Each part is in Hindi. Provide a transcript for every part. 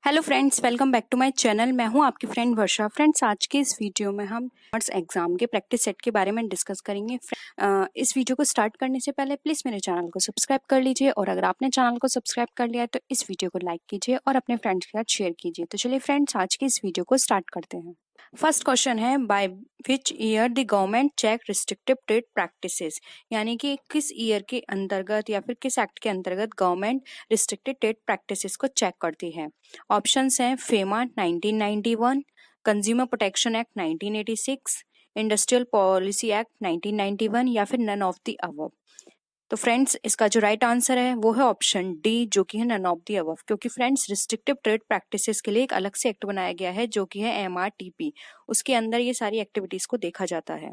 Hello friends, welcome back to my channel. मैं हूं आपकी फ्रेंड वर्षा। फ्रेंड्स, आज के इस वीडियो में हम एग्जाम के प्रैक्टिस सेट के बारे में डिस्कस करेंगे। इस वीडियो को स्टार्ट करने से पहले प्लीज़ मेरे चैनल को सब्सक्राइब कर लीजिए, और अगर आपने चैनल को सब्सक्राइब कर लिया है तो इस वीडियो को लाइक कीजिए और अपने फ्रेंड्स के साथ शेयर कीजिए। तो चलिए फ्रेंड्स, आज की इस वीडियो को स्टार्ट करते हैं। फर्स्ट क्वेश्चन है, by which year the government check restrictive trade practices, यानी कि किस ईयर के अंतर्गत या फिर किस एक्ट के अंतर्गत गवर्नमेंट रिस्ट्रिक्टेड ट्रेड प्रैक्टिसेस को चेक करती है। ऑप्शंस हैं FEMA 1991, consumer protection act 1986, industrial policy act 1991 या फिर नन ऑफ द अबव। तो फ्रेंड्स, इसका जो राइट आंसर है वो है ऑप्शन डी, जो कि है नन ऑफ द अबव। क्योंकि फ्रेंड्स, रिस्ट्रिक्टिव ट्रेड प्रैक्टिसेस के लिए एक अलग से एक्ट बनाया गया है जो कि है MRTP। उसके अंदर ये सारी एक्टिविटीज को देखा जाता है।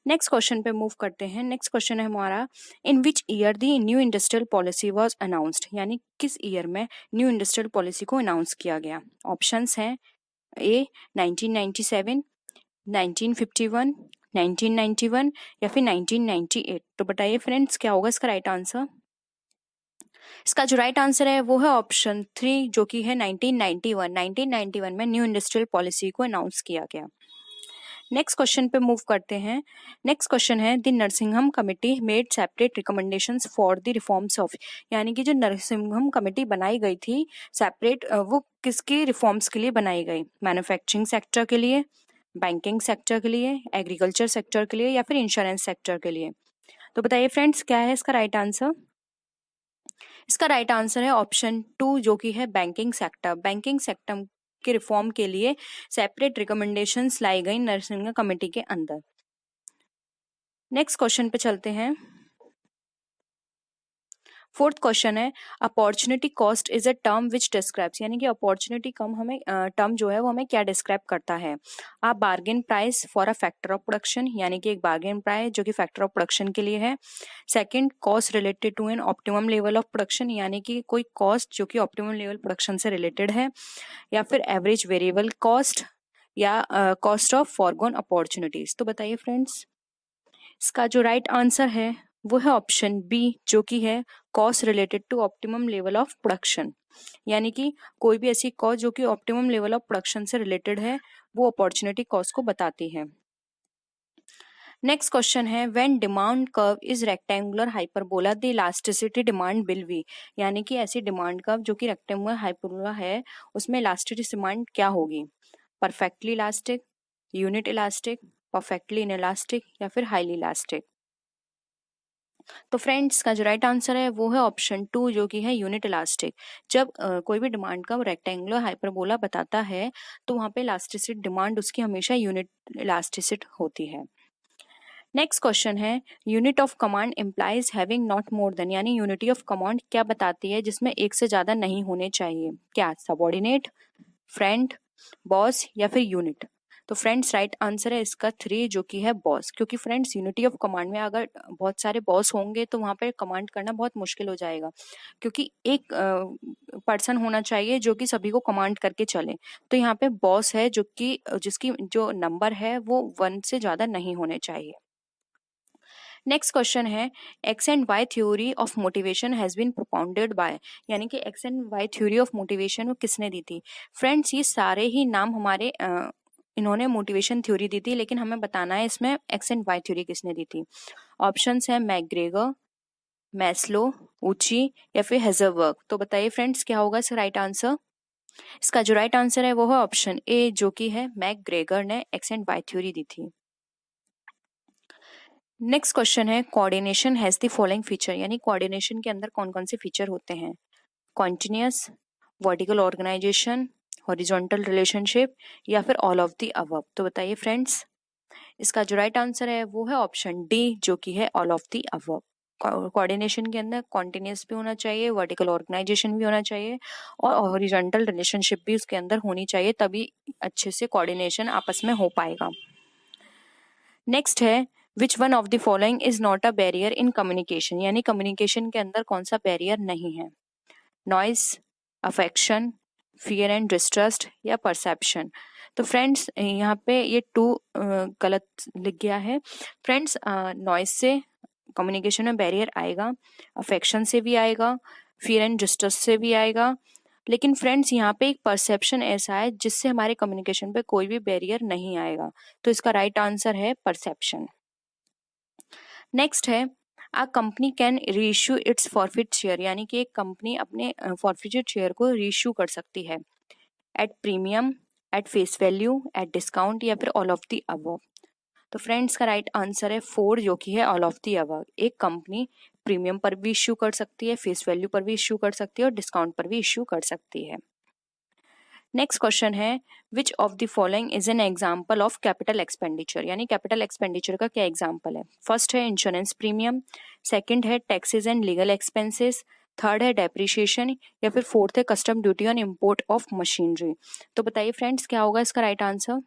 नेक्स्ट क्वेश्चन पे मूव करते हैं। नेक्स्ट क्वेश्चन है हमारा, in which year the new industrial policy was announced, यानी किस ईयर में न्यू इंडस्ट्रियल पॉलिसी को अनाउंस किया गया। ऑप्शंस हैं ए 1997, 1951, 1991 या फिर 1998। तो बताइए फ्रेंड्स, क्या होगा इसका राइट आंसर। इसका जो राइट आंसर है वो है ऑप्शन 3, जो कि है 1991। 1991 में न्यू इंडस्ट्रियल पॉलिसी को अनाउंस किया गया। नेक्स्ट क्वेश्चन पे मूव करते हैं। नेक्स्ट क्वेश्चन है, the Narasimham committee made separate recommendations for the reforms of, यानी कि जो नरसिंघम कमिटी बनाई गई थी सेपरेट, वो किसके रिफॉर्म्स के लिए बनाई गई। मैन्युफैक्चरिंग सेक्टर के लिए, बैंकिंग सेक्टर के लिए, एग्रीकल्चर सेक्टर के लिए या फिर इंश्योरेंस सेक्टर के लिए। तो बताइए फ्रेंड्स, क्या है इसका राइट आंसर। इसका राइट आंसर है ऑप्शन 2, जो कि है बैंकिंग सेक्टर। बैंकिंग सेक्टर के रिफॉर्म के लिए सेपरेट रिकमेंडेशंस लाई गई नरसिंघम कमेटी के अंदर। नेक्स्ट क्वेश्चन पे चलते हैं। फोर्थ क्वेश्चन है, opportunity cost is a term which describes, यानी कि अपॉर्चुनिटी कम हमें टर्म जो है वो हमें क्या डिस्क्राइब करता है। आप bargain price for a factor of production, यानी कि एक बार्गेन प्राइस जो कि फैक्टर ऑफ प्रोडक्शन के लिए है। Second, cost related to an optimum level of production, यानी कि कोई कॉस्ट जो कि ऑप्टिमम लेवल प्रोडक्शन से रिलेटेड है। या फिर एवरेज वेरिएबल कॉस्ट या कॉस्ट ऑफ फॉरगॉन अपॉर्चुनिटीज। तो बताइए फ्रेंड्स, इसका जो राइट आंसर है वो है ऑप्शन बी, जो कि है cost related to optimum level of production, यानी कि कोई भी ऐसी कॉस्ट जो कि ऑप्टिमम लेवल ऑफ प्रोडक्शन से रिलेटेड है वो अपॉर्चुनिटी कॉस्ट को बताती है। नेक्स्ट क्वेश्चन है, when demand curve is rectangular hyperbola the elasticity demand will be, यानी कि ऐसी डिमांड कर्व जो कि रेक्टेंगुलर हाइपरबोला है उसमें इलास्टिसिटी डिमांड क्या होगी। Perfectly elastic, unit elastic, perfectly inelastic या फिर हाईली इलास्टिक। तो फ्रेंड्स, का जो राइट आंसर है वो है ऑप्शन 2, जो कि है यूनिट इलास्टिक। जब कोई भी डिमांड का रेक्टेंगुलर हाइपरबोला बताता है तो वहां पे इलास्टिसिटी डिमांड उसकी हमेशा यूनिट इलास्टिसिटी होती है। नेक्स्ट क्वेश्चन है, unit of command implies having not more than, यानी यूनिटी ऑफ कमांड क्या बताती है जिसमें एक से ज्यादा नहीं होने चाहिए। क्या सबॉर्डिनेट, फ्रेंड, बॉस या फिर यूनिट। तो फ्रेंड्स, राइट आंसर है इसका 3, जो कि है बॉस। क्योंकि फ्रेंड्स, यूनिटी ऑफ कमांड में अगर बहुत सारे बॉस होंगे तो वहां पे कमांड करना बहुत मुश्किल हो जाएगा, क्योंकि एक पर्सन होना चाहिए जो कि सभी को कमांड करके चले। तो यहाँ पे बॉस है जो कि जिसकी जो नंबर है वो 1 से ज्यादा नहीं होने चाहिए। नेक्स्ट क्वेश्चन है, X and Y theory of motivation has been propounded by, यानी कि X and Y theory of motivation वो किसने दी थी। फ्रेंड्स, ये सारे ही नाम हमारे इन्होंने मोटिवेशन थ्योरी दी थी, लेकिन हमें बताना है इसमें एक्स एंड वाई थ्योरी किसने दी थी। ऑप्शंस है मैकग्रेगर, मैस्लो, ऊची या फिर हेजरबर्ग। तो बताइए फ्रेंड्स, क्या होगा इसका राइट आंसर। इसका जो राइट आंसर है वो है ऑप्शन ए, जो कि है मैकग्रेगर ने एक्स एंड वाई थ्योरी दी थी। नेक्स्ट क्वेश्चन है, coordination has the following feature, यानी कोऑर्डिनेशन के अंदर कौन कौन से फीचर होते हैं। Continuous, vertical organisation, horizontal relationship या फिर ऑल ऑफ द अबव। तो बताइए फ्रेंड्स, इसका जो राइट आंसर है वो है ऑप्शन डी, जो कि है all of the above. Coordination के अंदर कॉन्टिन्यूअस भी होना चाहिए, वर्टिकल ऑर्गेनाइजेशन भी होना चाहिए और हॉरिजॉन्टल रिलेशनशिप भी उसके अंदर होनी चाहिए, तभी अच्छे से कोऑर्डिनेशन आपस में हो पाएगा। नेक्स्ट है, which one of the following is not a barrier in communication, यानी कम्युनिकेशन के अंदर कौन सा बैरियर नहीं है। Noise, affection, fear and distrust या परसेप्शन। तो फ्रेंड्स, यहाँ पे ये 2 गलत लिख गया है। फ्रेंड्स, नॉइस से कम्युनिकेशन में बैरियर आएगा, अफेक्शन से भी आएगा, फियर एंड डिस्ट्रस्ट से भी आएगा, लेकिन फ्रेंड्स यहाँ पे एक परसेप्शन ऐसा है जिससे हमारे कम्युनिकेशन पे कोई भी बैरियर नहीं आएगा, तो इसका राइट आंसर है परसेप्शन। नेक्स्ट है a company can reissue it's forfeit share, यानी कि एक कंपनी अपने फॉरफिटेड शेयर को रीइश्यू कर सकती है at premium, at face value, at discount या फिर ऑल ऑफ द अबव। तो फ्रेंड्स का राइट आंसर है 4 जो कि है ऑल ऑफ द अबव। एक कंपनी प्रीमियम पर भी इश्यू कर सकती है, फेस वैल्यू पर भी इश्यू कर सकती है और डिस्काउंट पर भी इश्यू कर सकती है। नेक्स्ट क्वेश्चन है which of the following is an example of capital expenditure, यानी कैपिटल एक्सपेंडिचर का क्या एग्जाम्पल है। फर्स्ट है इंश्योरेंस प्रीमियम, सेकंड है taxes and legal expenses, third है डेप्रिशिएशन या फिर फोर्थ है custom duty on import of machinery. तो बताइए फ्रेंड्स क्या होगा इसका राइट आंसर।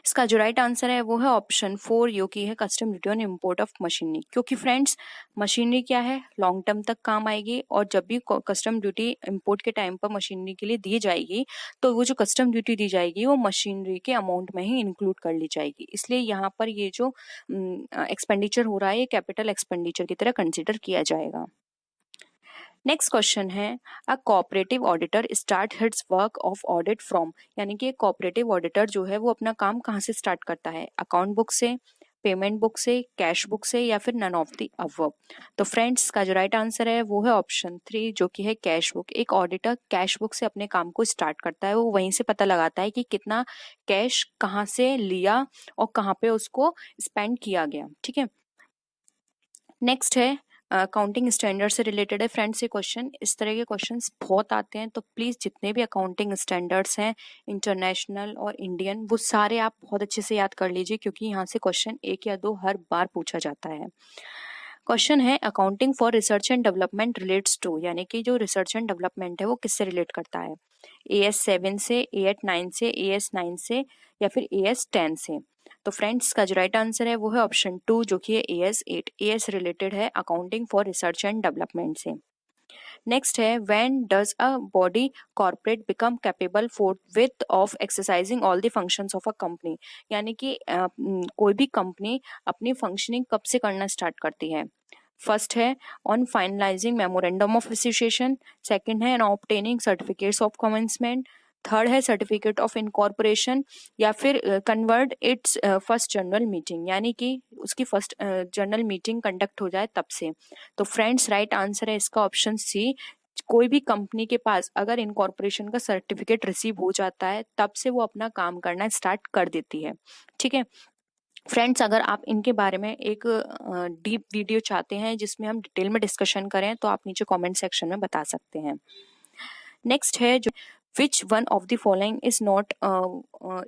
इसका जो राइट आंसर है वो है ऑप्शन 4 जो कि है custom duty on import of machinery, क्योंकि फ्रेंड्स मशीनरी क्या है लॉन्ग टर्म तक काम आएगी और जब भी कस्टम ड्यूटी इम्पोर्ट के टाइम पर मशीनरी के लिए दी जाएगी तो वो जो कस्टम ड्यूटी दी जाएगी वो मशीनरी के अमाउंट में ही इंक्लूड कर ली जाएगी। इसलिए यहाँ पर ये जो एक्सपेंडिचर हो रहा है ये कैपिटल एक्सपेंडिचर की तरह कंसिडर किया जाएगा। नेक्स्ट क्वेश्चन है a cooperative auditor start hits work of audit from, यानी कि कोऑपरेटिव ऑडिटर जो है वो अपना काम कहाँ से स्टार्ट करता है, अकाउंट बुक से, पेमेंट बुक से, कैश बुक से या फिर नन ऑफ द अबव। तो फ्रेंड्स का जो राइट आंसर है वो है ऑप्शन 3 जो कि है कैश बुक। एक ऑडिटर कैश बुक से अपने काम को स्टार्ट करता है, वो वहीं से पता लगाता है कि कितना कैश कहाँ से लिया और कहाँ पे उसको स्पेंड किया गया। ठीक है, नेक्स्ट है अकाउंटिंग स्टैंडर्ड से रिलेटेड है फ्रेंड्स ये क्वेश्चन। इस तरह के क्वेश्चंस बहुत आते हैं, तो प्लीज़ जितने भी अकाउंटिंग स्टैंडर्ड्स हैं इंटरनेशनल और इंडियन वो सारे आप बहुत अच्छे से याद कर लीजिए, क्योंकि यहाँ से क्वेश्चन 1 या 2 हर बार पूछा जाता है। क्वेश्चन है accounting for research and development relates to, यानी कि जो रिसर्च एंड डेवलपमेंट है वो किससे रिलेट करता है, AS 7 से, AS 9 से, AS 9 से या फिर AS 10 से। तो फ्रेंड्स का जो राइट आंसर है वो है ऑप्शन 2 जो कि है AS 8। AS रिलेटेड है accounting for research and development से। नेक्स्ट है when does a body corporate become capable for width of exercising all the functions of a company, यानी कि कोई भी कंपनी अपनी फंक्शनिंग कब से करना स्टार्ट करती है। फर्स्ट है on finalising memorandum of association, second है on obtaining certificates of commencement, third है सर्टिफिकेट ऑफ इनकॉर्पोरेशन या फिर convert its first general meeting, यानी कि उसकी फर्स्ट जनरल मीटिंग कंडक्ट हो जाए तब से। तो फ्रेंड्स राइट आंसर है इसका ऑप्शन सी, कोई भी कंपनी के पास अगर इनकॉर्पोरेशन का सर्टिफिकेट रिसीव हो जाता है तब से वो अपना काम करना स्टार्ट कर देती है। ठीक है फ्रेंड्स, अगर आप इनके बारे में एक डीप वीडियो चाहते हैं जिसमें हम डिटेल में डिस्कशन करें तो आप नीचे कमेंट सेक्शन में बता सकते हैं। नेक्स्ट है जो which one of the following is not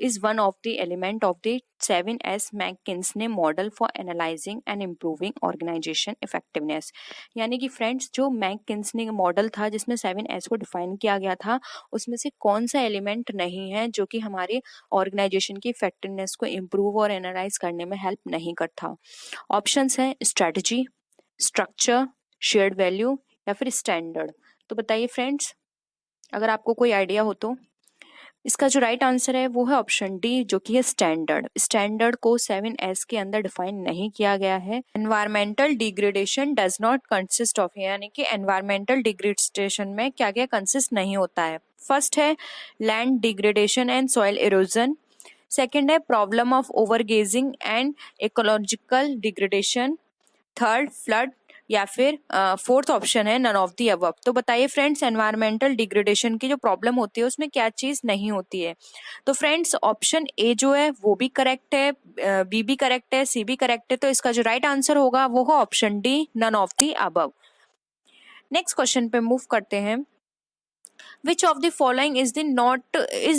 is one of the element of the 7S McKinsey model for analyzing and improving organization effectiveness, यानी कि फ्रेंड्स जो मैककिंसनी मॉडल था जिसमें 7S को डिफाइन किया गया था उसमें से कौन सा एलिमेंट नहीं है जो कि हमारे ऑर्गेनाइजेशन की इफेक्टिवनेस को इम्प्रूव और एनालाइज करने में हेल्प नहीं करता। ऑप्शंस हैं स्ट्रेटजी, स्ट्रक्चर, शेयर्ड वैल्यू या फिर स्टैंडर्ड। तो बताइए फ्रेंड्स अगर आपको कोई आइडिया हो तो। इसका जो राइट आंसर है वो है ऑप्शन डी जो कि है स्टैंडर्ड। स्टैंडर्ड को 7S के अंदर डिफाइन नहीं किया गया है। Environmental degradation does not consist of, यानी कि एनवायरमेंटल डिग्रेडेशन में क्या क्या कंसिस्ट नहीं होता है। फर्स्ट है land degradation and soil erosion, second है problem of overgrazing and ecological degradation, third flood या फिर फोर्थ ऑप्शन है नन ऑफ दी अबव। तो बताइए फ्रेंड्स एनवायरमेंटल डिग्रेडेशन की जो प्रॉब्लम होती है उसमें क्या चीज नहीं होती है। तो फ्रेंड्स ऑप्शन ए जो है वो भी करेक्ट है, बी भी करेक्ट है, सी भी करेक्ट है, तो इसका जो राइट आंसर होगा वो है option D none of the above. Next question पे मूव करते हैं। Which of the following is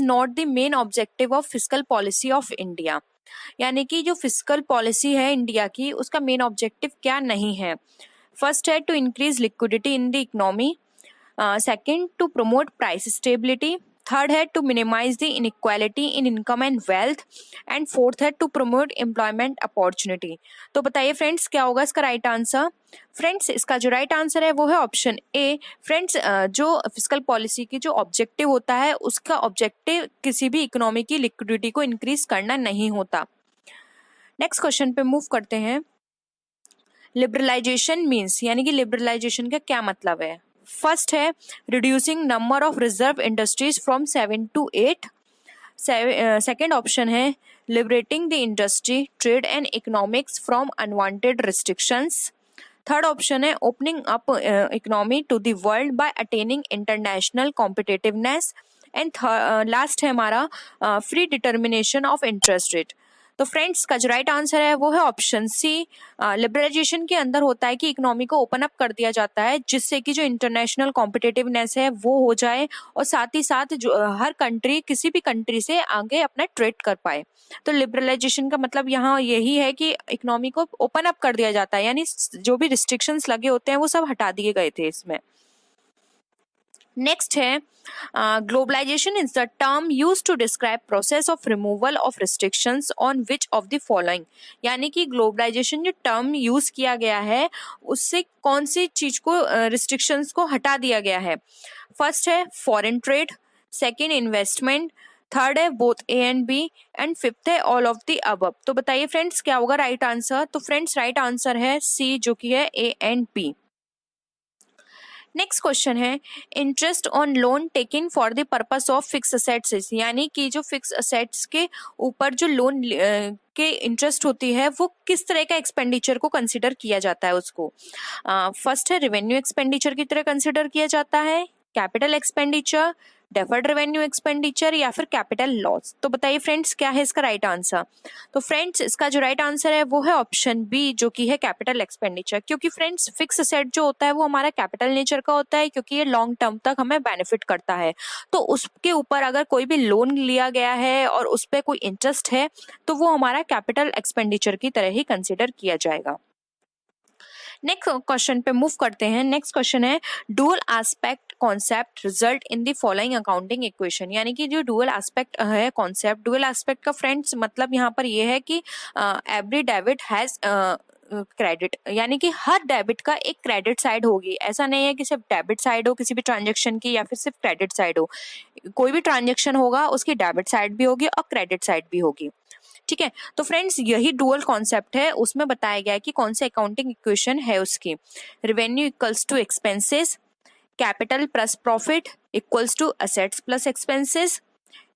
not the main objective of fiscal policy of India, यानी कि जो फिजिकल पॉलिसी है इंडिया की उसका मेन ऑब्जेक्टिव क्या नहीं है। फर्स्ट है to increase liquidity in the economy, second to promote price stability, third है to minimise the inequality in income and wealth and fourth है टू प्रमोट एम्प्लॉयमेंट अपॉर्चुनिटी। तो बताइए फ्रेंड्स क्या होगा इसका राइट आंसर। फ्रेंड्स इसका जो राइट आंसर है वो है ऑप्शन ए। फ्रेंड्स जो फिजिकल पॉलिसी की जो ऑब्जेक्टिव होता है उसका ऑब्जेक्टिव किसी भी इकोनॉमी की लिक्विडिटी को इंक्रीज करना नहीं होता। नेक्स्ट क्वेश्चन पे मूव करते हैं। लिबरलाइजेशन मीन्स, यानी कि लिबरलाइजेशन का क्या मतलब है। फर्स्ट है reducing number of reserve industries from 7 to 8। Second option है liberating the industry, trade and economics from unwanted restrictions. Third option है opening up economy to the world by attaining international competitiveness. And last है हमारा free determination of interest rate. तो फ्रेंड्स का जो राइट आंसर है वो है ऑप्शन सी। लिबरलाइजेशन के अंदर होता है कि इकोनॉमी को ओपन अप कर दिया जाता है जिससे कि जो इंटरनेशनल कॉम्पिटिटिवनेस है वो हो जाए और साथ ही साथ जो हर कंट्री किसी भी कंट्री से आगे अपना ट्रेड कर पाए। तो लिबरलाइजेशन का मतलब यहाँ यही है कि इकोनॉमी को ओपन अप कर दिया जाता है, यानी जो भी रिस्ट्रिक्शंस लगे होते हैं वो सब हटा दिए गए थे इसमें। नेक्स्ट है globalisation is the term use to describe process of removal of restrictions on which of the following. यानी कि ग्लोबलाइजेशन जो टर्म यूज किया गया है उससे कौन सी चीज को रिस्ट्रिक्शंस को हटा दिया गया है। फर्स्ट है foreign trade, second investment, third है both A and B, and fifth है ऑल ऑफ द अबव। तो बताइए फ्रेंड्स क्या होगा राइट आंसर। तो फ्रेंड्स राइट आंसर है सी जो कि है A and B. Next question है interest on loan taking for the purpose of fix assets, यानी कि जो फिक्स असेट्स के ऊपर जो लोन के इंटरेस्ट होती है वो किस तरह का एक्सपेंडिचर को कंसिडर किया जाता है उसको। फर्स्ट है रेवेन्यू एक्सपेंडिचर की तरह कंसिडर किया जाता है, capital expenditure, deferred revenue expenditure या फिर कैपिटल लॉस। तो बताइए फ्रेंड्स क्या है इसका राइट आंसर। तो फ्रेंड्स इसका जो राइट आंसर है वो है ऑप्शन बी जो कि है कैपिटल एक्सपेंडिचर, क्योंकि फ्रेंड्स फिक्स असेट जो होता है वो हमारा कैपिटल नेचर का होता है क्योंकि ये लॉन्ग टर्म तक हमें बेनिफिट करता है। तो उसके ऊपर अगर कोई भी लोन लिया गया है और उस पर कोई इंटरेस्ट है तो वो हमारा कैपिटल एक्सपेंडिचर की तरह ही कंसिडर किया जाएगा। नेक्स्ट क्वेश्चन पे मूव करते हैं। नेक्स्ट क्वेश्चन है dual aspect concept result in the following accounting equation, यानी कि जो डुअल एस्पेक्ट है कॉन्सेप्ट, डुअल एस्पेक्ट का फ्रेंड्स मतलब यहाँ पर ये है कि एवरी डेबिट हैज क्रेडिट, यानी कि हर डेबिट का एक क्रेडिट साइड होगी। ऐसा नहीं है कि सिर्फ डेबिट साइड हो किसी भी ट्रांजेक्शन की या फिर सिर्फ क्रेडिट साइड हो। कोई भी ट्रांजेक्शन होगा उसकी डेबिट साइड भी होगी और क्रेडिट साइड भी होगी। ठीक है, तो फ्रेंड्स यही डुअल कॉन्सेप्ट है, उसमें बताया गया है कि कौन सी अकाउंटिंग इक्वेशन है उसकी। Revenue equals to expenses, capital plus profit equals to assets plus expenses,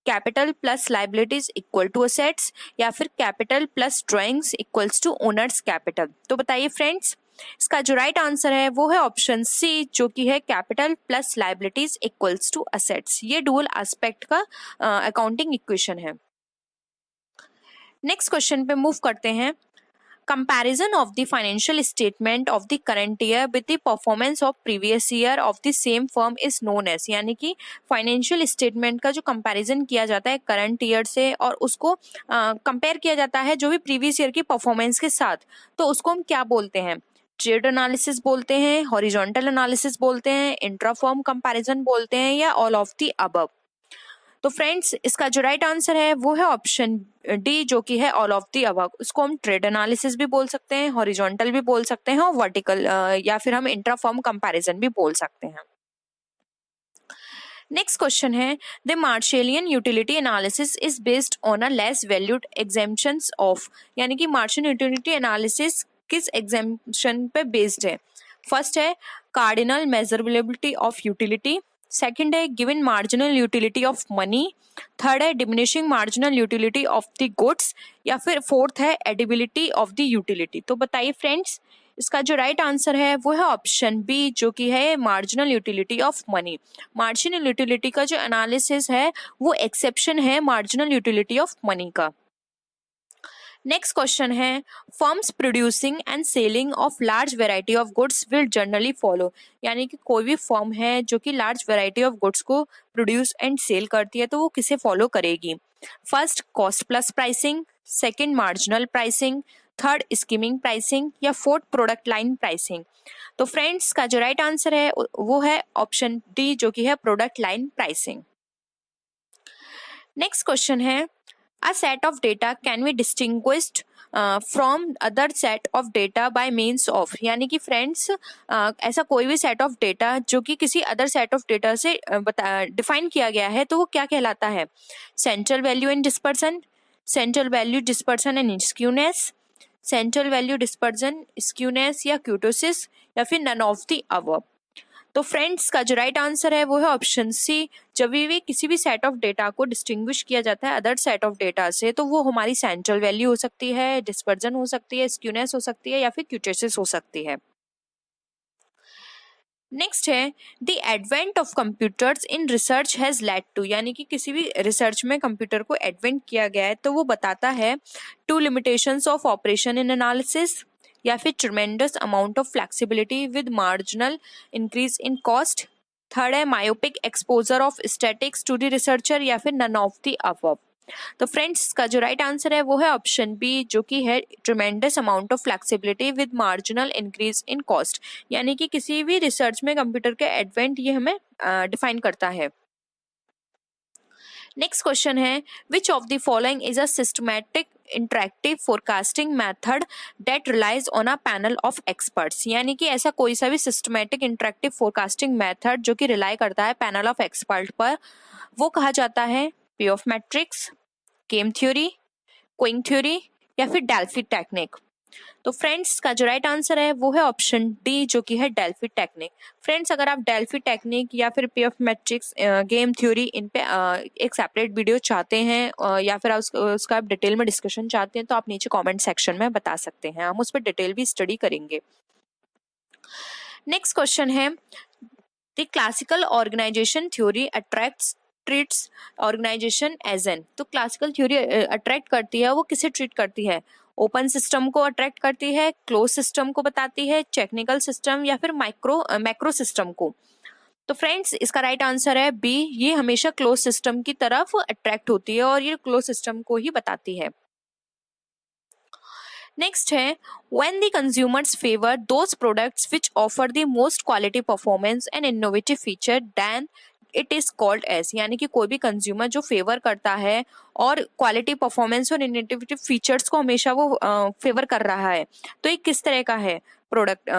capital plus liabilities equal to assets, या फिर capital plus drawings equals to owners capital. तो बताइए फ्रेंड्स इसका जो राइट आंसर है वो है ऑप्शन सी जो कि है capital plus liabilities equals to assets. ये डुअल एस्पेक्ट का अकाउंटिंग इक्वेशन है। नेक्स्ट क्वेश्चन पे मूव करते हैं। Comparison of the financial statement of the current year with the performance of previous year of the same firm is known as, यानी कि फाइनेंशियल स्टेटमेंट का जो कंपैरिजन किया जाता है करंट ईयर से और उसको कंपेयर किया जाता है जो भी प्रीवियस ईयर की परफॉर्मेंस के साथ, तो उसको हम क्या बोलते हैं। ट्रेड एनालिसिस बोलते हैं, हॉरिजॉन्टल एनालिसिस बोलते हैं, इंट्रा फर्म कंपैरिजन बोलते हैं, या ऑल ऑफ द अबव। तो फ्रेंड्स इसका जो राइट आंसर है वो है ऑप्शन डी जो कि है ऑल ऑफ द अबव। इसको हम ट्रेड एनालिसिस भी बोल सकते हैं, हॉरिजॉन्टल भी बोल सकते हैं और वर्टिकल या फिर हम इंट्रा फर्म कंपैरिजन भी बोल सकते हैं। नेक्स्ट क्वेश्चन है the Marshallian utility analysis is based on a less valued exemptions of, यानी कि मार्शलियन यूटिलिटी एनालिसिस किस एग्जेम्पशन पे बेस्ड है। फर्स्ट है cardinal measurability of utility, second है given marginal utility of money, third है diminishing marginal utility of the goods, या फिर फोर्थ है एडिबिलिटी ऑफ द यूटिलिटी। तो बताइए फ्रेंड्स इसका जो राइट आंसर है वो है ऑप्शन बी जो कि है marginal utility of money. Marginal utility का जो एनालिसिस है वो एक्सेप्शन है मार्जिनल यूटिलिटी ऑफ मनी का। नेक्स्ट क्वेश्चन है firms producing and selling of large variety of goods will generally follow, यानी कि कोई भी फर्म है जो कि लार्ज वेराइटी ऑफ गुड्स को प्रोड्यूस एंड सेल करती है तो वो किसे फॉलो करेगी। First cost plus pricing, second marginal pricing, third skimming pricing, या फोर्थ प्रोडक्ट लाइन प्राइसिंग। तो फ्रेंड्स का जो राइट आंसर है वो है ऑप्शन डी जो कि है product line pricing. Next question है A set of data can be distinguished from other set of data by means of, यानी कि फ्रेंड्स ऐसा कोई भी सेट ऑफ डेटा जो कि किसी अदर सेट ऑफ डेटा से डिफाइन किया गया है तो वो क्या कहलाता है। Central value and dispersion, central value dispersion and skewness, central value dispersion skewness या क्यूटोसिस, या फिर नन ऑफ द अबव। तो फ्रेंड्स का जो राइट आंसर है वो है ऑप्शन सी। जब भी किसी भी सेट ऑफ डेटा को डिस्टिंग्विश किया जाता है अदर सेट ऑफ डेटा से, तो वो हमारी सेंट्रल वैल्यू हो सकती है, डिस्पर्जन हो सकती है, स्क्यूनेस हो सकती है, या फिर क्यूटेसिस हो सकती है। नेक्स्ट है the advent of computers in research has led to, यानी कि किसी भी रिसर्च में कंप्यूटर को एडवेंट किया गया है तो वो बताता है two limitations of operation in analysis, या फिर tremendous amount of flexibility with marginal increase in cost. Third है myopic exposure of statistics to the researcher, या फिर नन ऑफ द अबव। तो फ्रेंड्स इसका जो राइट आंसर है वो है ऑप्शन बी, जो कि है tremendous amount of flexibility with marginal increase in cost, यानी कि किसी भी रिसर्च में कंप्यूटर के एडवेंट ये हमें डिफाइन करता है। नेक्स्ट क्वेश्चन है which of the following is a systematic interactive forecasting method that relies on a panel of experts, यानी कि ऐसा कोई सा भी सिस्टमैटिक इंटरैक्टिव फोरकास्टिंग मेथड जो कि रिलाई करता है पैनल ऑफ एक्सपर्ट पर, वो कहा जाता है पे of matrix, game theory, Qing theory, या फिर डेल्फी टेक्निक। तो फ्रेंड्स का जो राइट आंसर है वो है ऑप्शन डी, जो कि है डेल्फी टेक्निक। फ्रेंड्स अगर आप डेल्फी टेक्निक या फिर पे ऑफ मैट्रिक्स, गेम थ्योरी, इन पे एक सेपरेट वीडियो चाहते हैं या फिर उसका आप डिटेल में डिस्कशन चाहते हैं तो आप नीचे कमेंट सेक्शन में बता सकते हैं, हम उस पर डिटेल भी स्टडी करेंगे। नेक्स्ट क्वेश्चन है the classical organisation theory attracts treats organisation as an, तो क्लासिकल थ्योरी अट्रैक्ट करती है वो किसे ट्रीट करती है? ओपन सिस्टम को अट्रैक्ट करती है, क्लोज सिस्टम को बताती है, टेक्निकल सिस्टम, या फिर मैक्रो सिस्टम को? तो फ्रेंड्स इसका राइट आंसर है बी, ये हमेशा क्लोज सिस्टम की तरफ अट्रैक्ट होती है और ये क्लोज सिस्टम को ही बताती है। नेक्स्ट है when the consumers favour those products which offer the most quality performance and innovative feature then it is called as, यानी कि कोई भी कंज्यूमर जो फेवर करता है और क्वालिटी परफॉर्मेंस और इनोवेटिव फीचर्स को हमेशा वो फेवर कर रहा है, तो ये किस तरह का है प्रोडक्ट?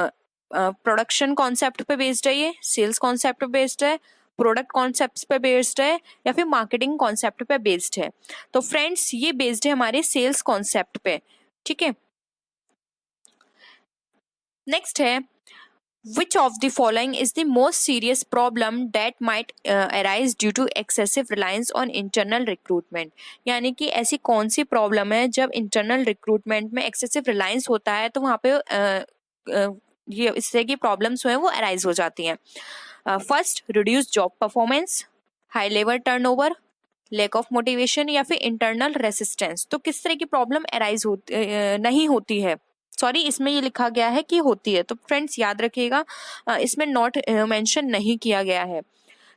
प्रोडक्शन कॉन्सेप्ट पे बेस्ड है, ये सेल्स कॉन्सेप्ट पे बेस्ड है, प्रोडक्ट कॉन्सेप्ट पे बेस्ड है, या फिर मार्केटिंग कॉन्सेप्ट पे बेस्ड है? तो फ्रेंड्स ये बेस्ड है हमारे सेल्स कॉन्सेप्ट पे, ठीक है। नेक्स्ट है which of the following is the most serious problem that might arise due to excessive reliance on internal recruitment, यानी कि ऐसी कौन सी प्रॉब्लम है जब इंटरनल रिक्रूटमेंट में एक्सेसिव रिलायंस होता है तो वहाँ पे ये इस तरह की प्रॉब्लम्स जो है वो अराइज हो जाती हैं। First reduce job performance, high level turnover, lack of motivation, या फिर इंटरनल रेसिस्टेंस। तो किस तरह की प्रॉब्लम अराइज नहीं होती है, सॉरी इसमें ये लिखा गया है कि होती है, तो फ्रेंड्स याद रखिएगा इसमें नॉट मेंशन नहीं किया गया है।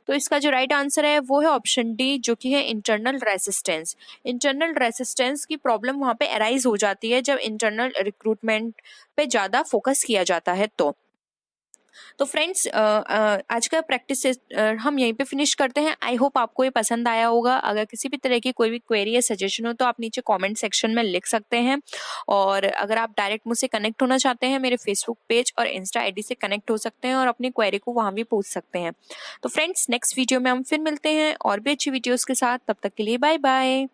तो इसका जो राइट आंसर है वो है ऑप्शन डी, जो कि है इंटरनल रेसिस्टेंस। इंटरनल रेसिस्टेंस की प्रॉब्लम वहाँ पे अराइज हो जाती है जब इंटरनल रिक्रूटमेंट पे ज़्यादा फोकस किया जाता है। तो फ्रेंड्स आज का प्रैक्टिस हम यहीं पे फिनिश करते हैं। आई होप आपको ये पसंद आया होगा। अगर किसी भी तरह की कोई भी क्वेरी या सजेशन हो तो आप नीचे कमेंट सेक्शन में लिख सकते हैं, और अगर आप डायरेक्ट मुझसे कनेक्ट होना चाहते हैं मेरे फेसबुक पेज और इंस्टा आईडी से कनेक्ट हो सकते हैं और अपनी क्वेरी को वहाँ भी पूछ सकते हैं। तो फ्रेंड्स नेक्स्ट वीडियो में हम फिर मिलते हैं और भी अच्छी वीडियोज़ के साथ, तब तक के लिए बाय बाय।